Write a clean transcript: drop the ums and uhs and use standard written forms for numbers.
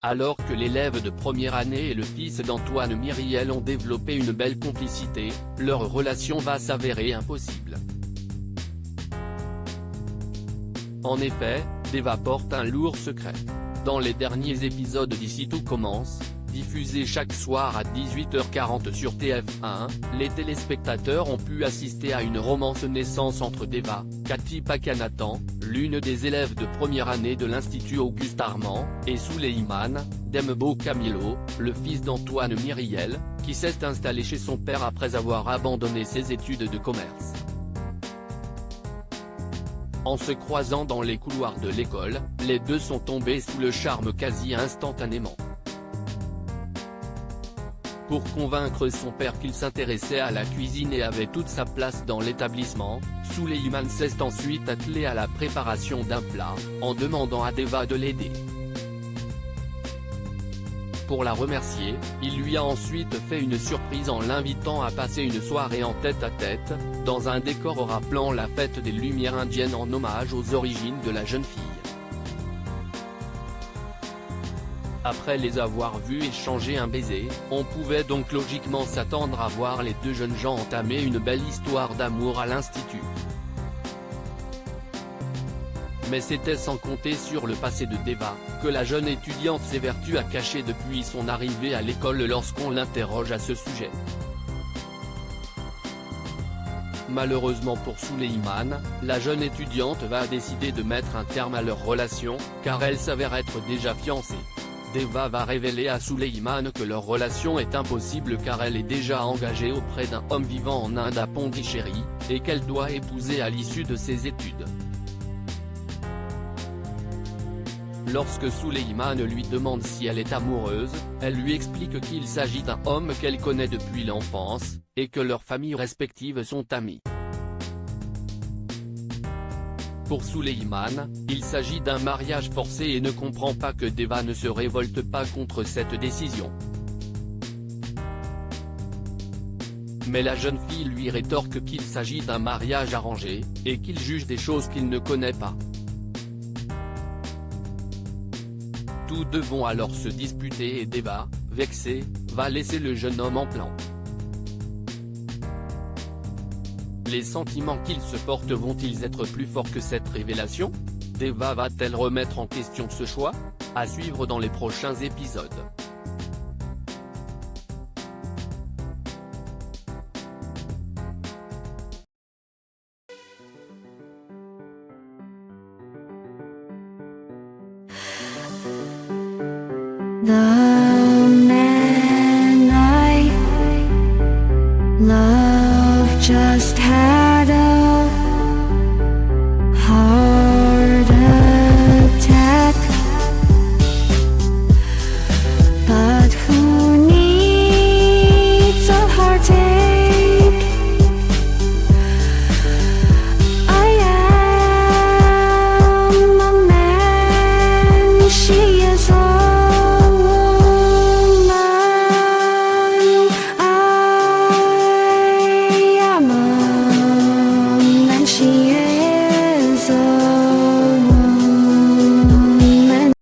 Alors que l'élève de première année et le fils d'Antoine Myriel ont développé une belle complicité, leur relation va s'avérer impossible. En effet, Deva porte un lourd secret. Dans les derniers épisodes d'Ici tout commence, diffusés chaque soir à 18h40 sur TF1, les téléspectateurs ont pu assister à une romance naissance entre Deva, Cathy Pakanatan, l'une des élèves de première année de l'Institut Auguste Armand, et Souleymane Dembo Camilo, le fils d'Antoine Myriel, qui s'est installé chez son père après avoir abandonné ses études de commerce. En se croisant dans les couloirs de l'école, les deux sont tombés sous le charme quasi instantanément. Pour convaincre son père qu'il s'intéressait à la cuisine et avait toute sa place dans l'établissement, Souleymane s'est ensuite attelé à la préparation d'un plat, en demandant à Deva de l'aider. Pour la remercier, il lui a ensuite fait une surprise en l'invitant à passer une soirée en tête-à-tête, dans un décor rappelant la fête des Lumières indiennes en hommage aux origines de la jeune fille. Après les avoir vus échanger un baiser, on pouvait donc logiquement s'attendre à voir les deux jeunes gens entamer une belle histoire d'amour à l'institut. Mais c'était sans compter sur le passé de Deva, que la jeune étudiante s'évertue à cacher depuis son arrivée à l'école lorsqu'on l'interroge à ce sujet. Malheureusement pour Souleymane, la jeune étudiante va décider de mettre un terme à leur relation, car elle s'avère être déjà fiancée. Deva va révéler à Souleymane que leur relation est impossible car elle est déjà engagée auprès d'un homme vivant en Inde à Pondichéry, et qu'elle doit épouser à l'issue de ses études. Lorsque Souleymane lui demande si elle est amoureuse, elle lui explique qu'il s'agit d'un homme qu'elle connaît depuis l'enfance, et que leurs familles respectives sont amies. Pour Souleymane, il s'agit d'un mariage forcé et ne comprend pas que Deva ne se révolte pas contre cette décision. Mais la jeune fille lui rétorque qu'il s'agit d'un mariage arrangé, et qu'il juge des choses qu'il ne connaît pas. Tous deux vont alors se disputer et Deva, vexé, va laisser le jeune homme en plan. Les sentiments qu'ils se portent vont-ils être plus forts que cette révélation? Deva va-t-elle remettre en question ce choix? À suivre dans les prochains épisodes. The man I love just had